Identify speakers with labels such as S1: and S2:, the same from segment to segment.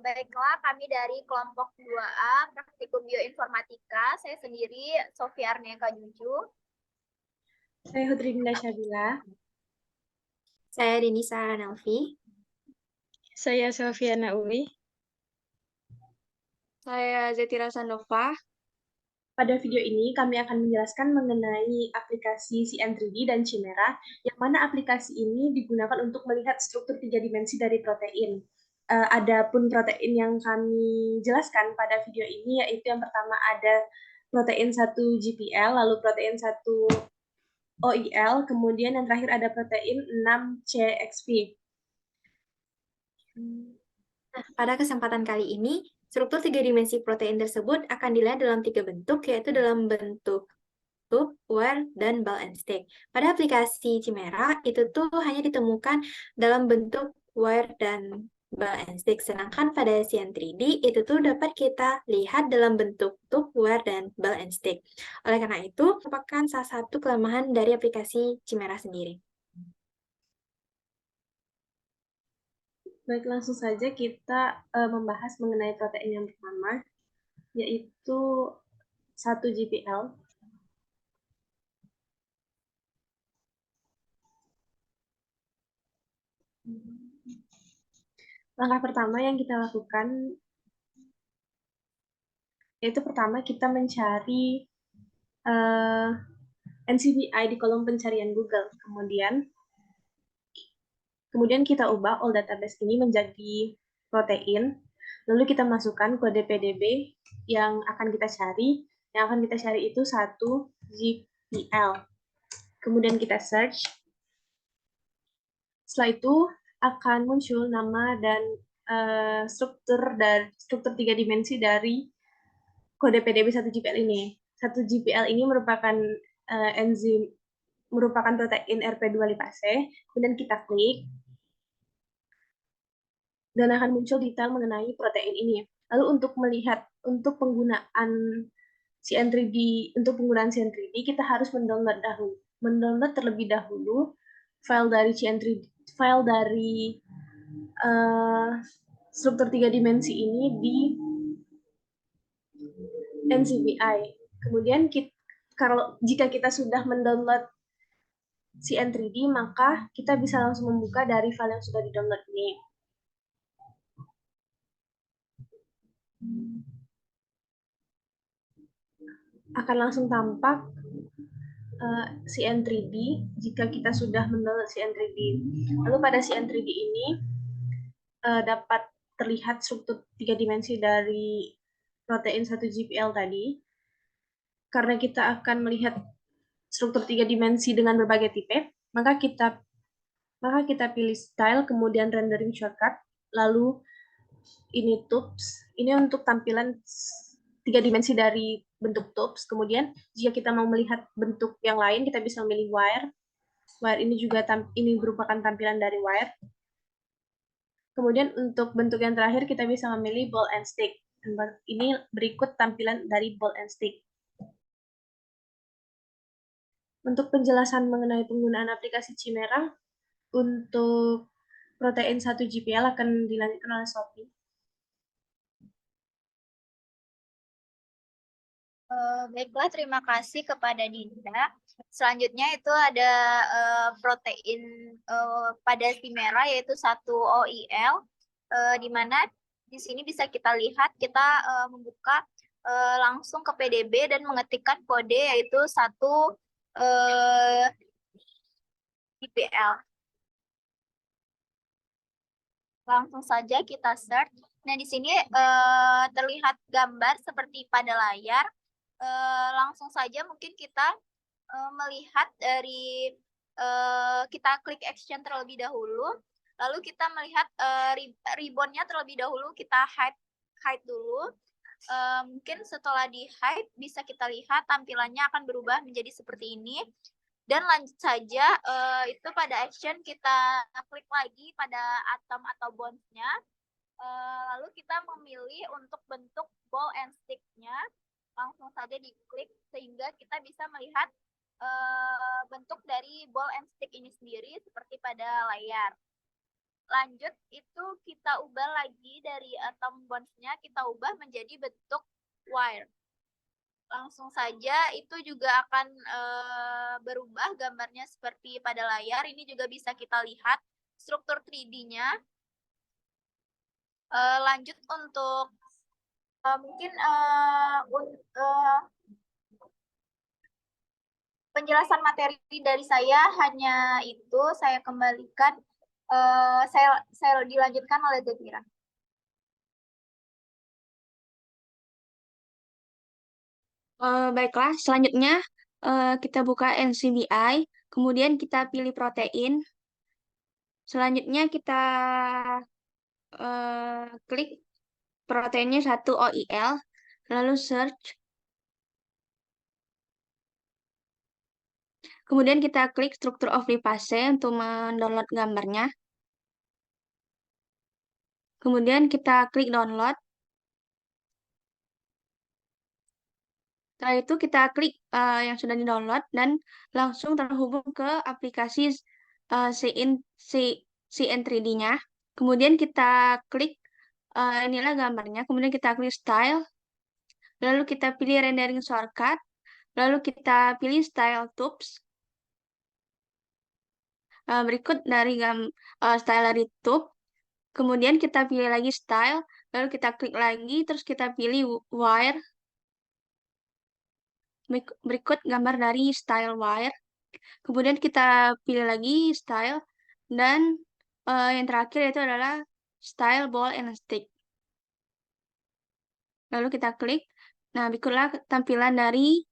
S1: Baiklah, kami dari kelompok 2A, Praktikum Bioinformatika. Saya sendiri, Sofia Arneka Juju.
S2: Saya Hudrinda Syabila.
S3: Saya Denisa Nelvi.
S4: Saya Selviana Uli.
S3: Saya Zetira Sanova.
S2: Pada video ini kami akan menjelaskan mengenai aplikasi CN3D dan Chimera, yang mana aplikasi ini digunakan untuk melihat struktur 3 dimensi dari protein. Adapun protein yang kami jelaskan pada video ini yaitu yang pertama ada protein 1 GPL, lalu protein 1 OIL, kemudian yang terakhir ada protein 6 CXP.
S3: Nah, pada kesempatan kali ini, struktur 3 dimensi protein tersebut akan dilihat dalam 3 bentuk, yaitu dalam bentuk tube, wire, dan ball and stick. Pada aplikasi Chimera, itu tuh hanya ditemukan dalam bentuk wire dan ball and stick. Sedangkan pada CN3D, itu tuh dapat kita lihat dalam bentuk tube, wire, dan ball and stick. Oleh karena itu, merupakan salah satu kelemahan dari aplikasi Chimera sendiri.
S2: Baik, langsung saja kita membahas mengenai protein yang pertama, yaitu 1 GPL. Langkah pertama yang kita lakukan, yaitu pertama kita mencari NCBI di kolom pencarian Google. Kemudian kita ubah all database ini menjadi protein, lalu kita masukkan kode PDB yang akan kita cari. Yang akan kita cari itu 1 GPL. Kemudian kita search. Setelah itu akan muncul nama dan struktur 3 dimensi dari kode PDB 1 GPL ini. 1 GPL ini merupakan enzim, merupakan protein RP2 lipase. Kemudian kita klik dan akan muncul detail mengenai protein ini. Lalu untuk penggunaan CN3D, kita harus mendownload terlebih dahulu file dari CN3D, file dari struktur 3 dimensi ini di NCBI. Kemudian jika kita sudah mendownload CN3D, maka kita bisa langsung membuka dari file yang sudah di-download ini. Akan langsung tampak CN3D jika kita sudah mendownload CN3D. Lalu pada CN3D ini dapat terlihat struktur 3 dimensi dari protein 1 GPL tadi. Karena kita akan melihat struktur 3 dimensi dengan berbagai tipe, maka kita pilih style, kemudian rendering shortcut, lalu ini tubes. Ini untuk tampilan 3 dimensi dari bentuk tubes. Kemudian jika kita mau melihat bentuk yang lain, kita bisa memilih wire. Wire ini juga ini merupakan tampilan dari wire. Kemudian untuk bentuk yang terakhir kita bisa memilih ball and stick. Ini berikut tampilan dari ball and stick. Untuk penjelasan mengenai penggunaan aplikasi Chimera, untuk protein 1 GPL akan dilanjutkan oleh Sophie.
S1: Baiklah, terima kasih kepada Dinda. Selanjutnya itu ada protein pada Chimera yaitu 1 OIL, di mana di sini bisa kita lihat kita membuka langsung ke PDB dan mengetikkan kode yaitu 1 GPL. Langsung saja kita search. Nah, di sini terlihat gambar seperti pada layar. Langsung saja mungkin kita melihat dari kita klik action terlebih dahulu, lalu kita melihat ribbonnya terlebih dahulu, kita hide dulu. Mungkin setelah di hide bisa kita lihat tampilannya akan berubah menjadi seperti ini. Dan lanjut saja, itu pada action kita klik lagi pada atom atau bonds-nya. Lalu kita memilih untuk bentuk ball and stick-nya. Langsung saja diklik sehingga kita bisa melihat bentuk dari ball and stick ini sendiri seperti pada layar. lanjut itu kita ubah lagi dari atom bonds-nya, kita ubah menjadi bentuk wire. Langsung saja itu juga akan berubah gambarnya seperti pada layar. Ini juga bisa kita lihat struktur 3D-nya. Lanjut untuk mungkin penjelasan materi dari saya hanya itu. Saya kembalikan, saya dilanjutkan oleh Zafira.
S5: Baiklah, selanjutnya kita buka NCBI, kemudian kita pilih protein. Selanjutnya kita klik proteinnya 1 OIL, lalu search. Kemudian kita klik struktur of lipase untuk mendownload gambarnya. Kemudian kita klik download. Setelah itu kita klik yang sudah di-download dan langsung terhubung ke aplikasi CN3D-nya. Kemudian kita klik inilah gambarnya, kemudian kita klik style, lalu kita pilih rendering shortcut, lalu kita pilih style tubes. Berikut dari style dari tube, kemudian kita pilih lagi style, lalu kita klik lagi, terus kita pilih wire. Berikut gambar dari style wire. Kemudian kita pilih lagi style, dan yang terakhir itu adalah style ball and stick. Lalu kita klik. Nah, berikutlah tampilan dari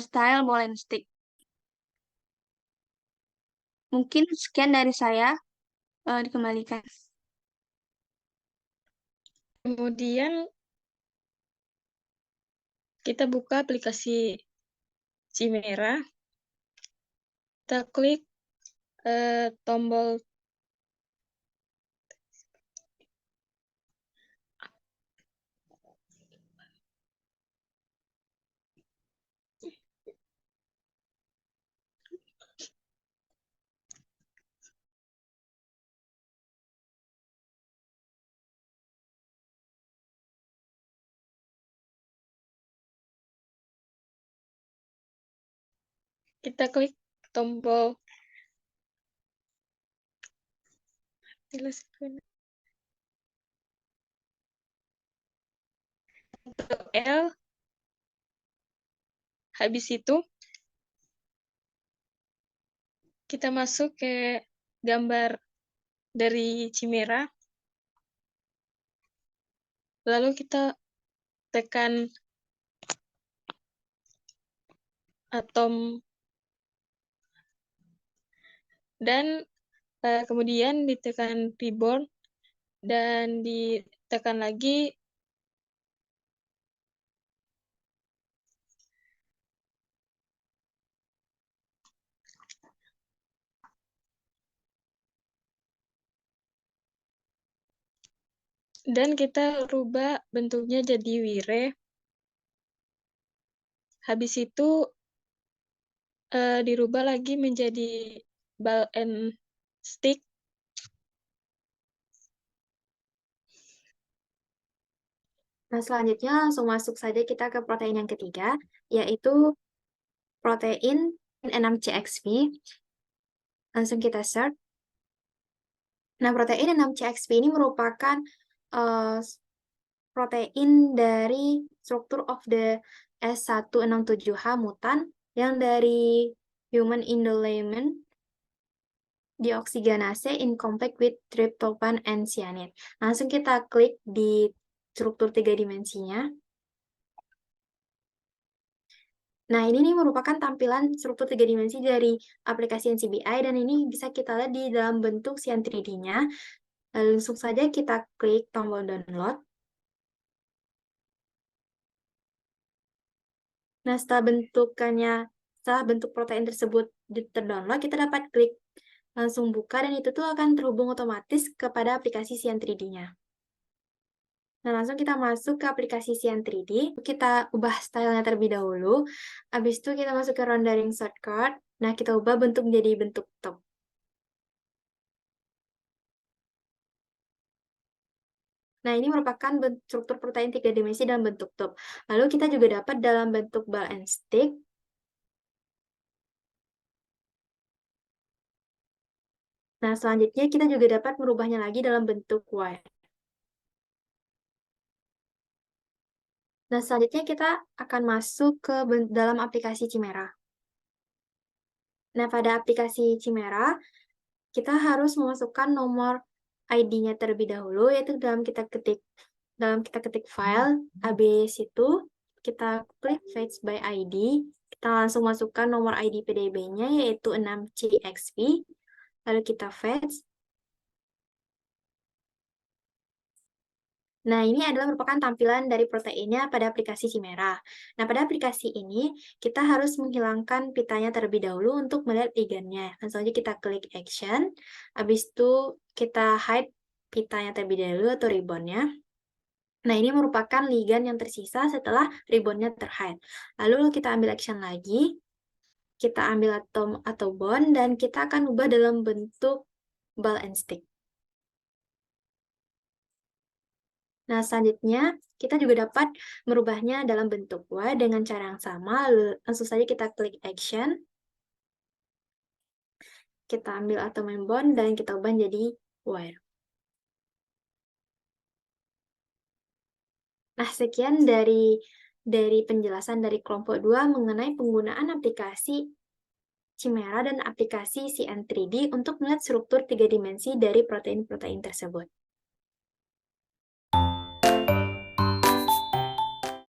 S5: style ball and stick. Mungkin sekian dari saya, dikembalikan.
S4: Kemudian kita buka aplikasi Chimera. Kita klik tombol kita klik tombol L. Habis itu kita masuk ke gambar dari Chimera. Lalu kita tekan atom dan kemudian ditekan reborn dan ditekan lagi dan kita rubah bentuknya jadi wire. Habis itu dirubah lagi menjadi ball and stick.
S3: Nah, selanjutnya langsung masuk saja kita ke protein yang ketiga, yaitu protein N6CXP. Langsung kita search. Nah, protein N6CXP ini merupakan protein dari struktur of the S167H mutan yang dari human indolament dioksigenase in complex with tryptophan and cyanide. Langsung kita klik di struktur 3 dimensinya. Nah, ini nih merupakan tampilan struktur 3 dimensi dari aplikasi NCBI, dan ini bisa kita lihat di dalam bentuk CN3D-nya. Langsung saja kita klik tombol download. Nah, setelah bentuk protein tersebut terdownload, kita dapat klik langsung buka, dan itu tuh akan terhubung otomatis kepada aplikasi CN3D-nya. Nah, langsung kita masuk ke aplikasi CN3D. Kita ubah stylenya terlebih dahulu. Habis itu kita masuk ke rendering shortcut. Nah, kita ubah bentuk menjadi bentuk top. Nah, ini merupakan struktur protein 3 dimensi dalam bentuk tub. Lalu kita juga dapat dalam bentuk ball and stick. Nah, selanjutnya kita juga dapat merubahnya lagi dalam bentuk wire. Nah, selanjutnya kita akan masuk ke dalam aplikasi Chimera. Nah, pada aplikasi Chimera, kita harus memasukkan nomor ID-nya terlebih dahulu, yaitu dalam kita ketik file, habis itu kita klik Fetch by ID, kita langsung masukkan nomor ID PDB-nya, yaitu 6CXP, lalu kita fetch. Nah, ini adalah merupakan tampilan dari proteinnya pada aplikasi Chimera. Nah, pada aplikasi ini, kita harus menghilangkan pitanya terlebih dahulu untuk melihat ligandnya. Langsung aja kita klik Action, habis itu kita hide pitanya terlebih dahulu atau ribbonnya. Nah, ini merupakan ligand yang tersisa setelah ribbonnya terhide. Lalu kita ambil action lagi, kita ambil atom atau bond, dan kita akan ubah dalam bentuk ball and stick. Nah, selanjutnya kita juga dapat merubahnya dalam bentuk wire dengan cara yang sama. Lalu langsung saja kita klik action. Kita ambil atom and bond dan kita ubah jadi wire. Nah, sekian dari penjelasan dari kelompok 2 mengenai penggunaan aplikasi Chimera dan aplikasi CN3D untuk melihat struktur 3 dimensi dari protein-protein tersebut.